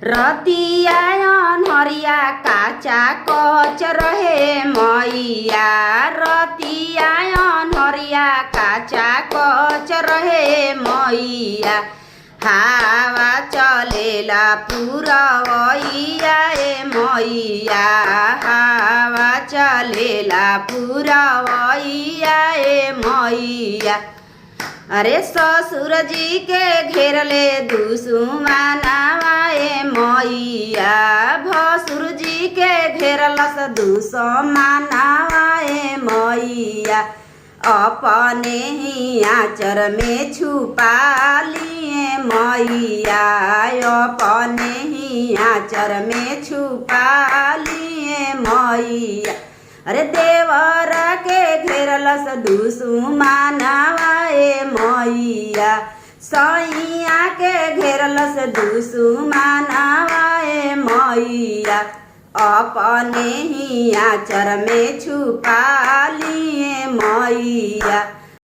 रतिया अनहरिया काचा कच रहे मैया। रतिया अनहरिया काचा कच रहे मैया। हावा चलेला पुरवैया ए मैया। हावा चलेला पुरवैया ए मैया। अरे ससुर जी के घेरले दुश्मनावा ए मैया। भसुर जी के घेरलस दुश्मनावा ए मैया। अपने ही आँचर में छुपा लिए मैया। अपने ही आँचर में छुपा लिए मैया। अरे देवर के घेरलस दुश्मनावा ए मैया। सैया के घेरलस दुश्मनावा ए मैया। अपने ही आँचर में छुपा लिए मैया।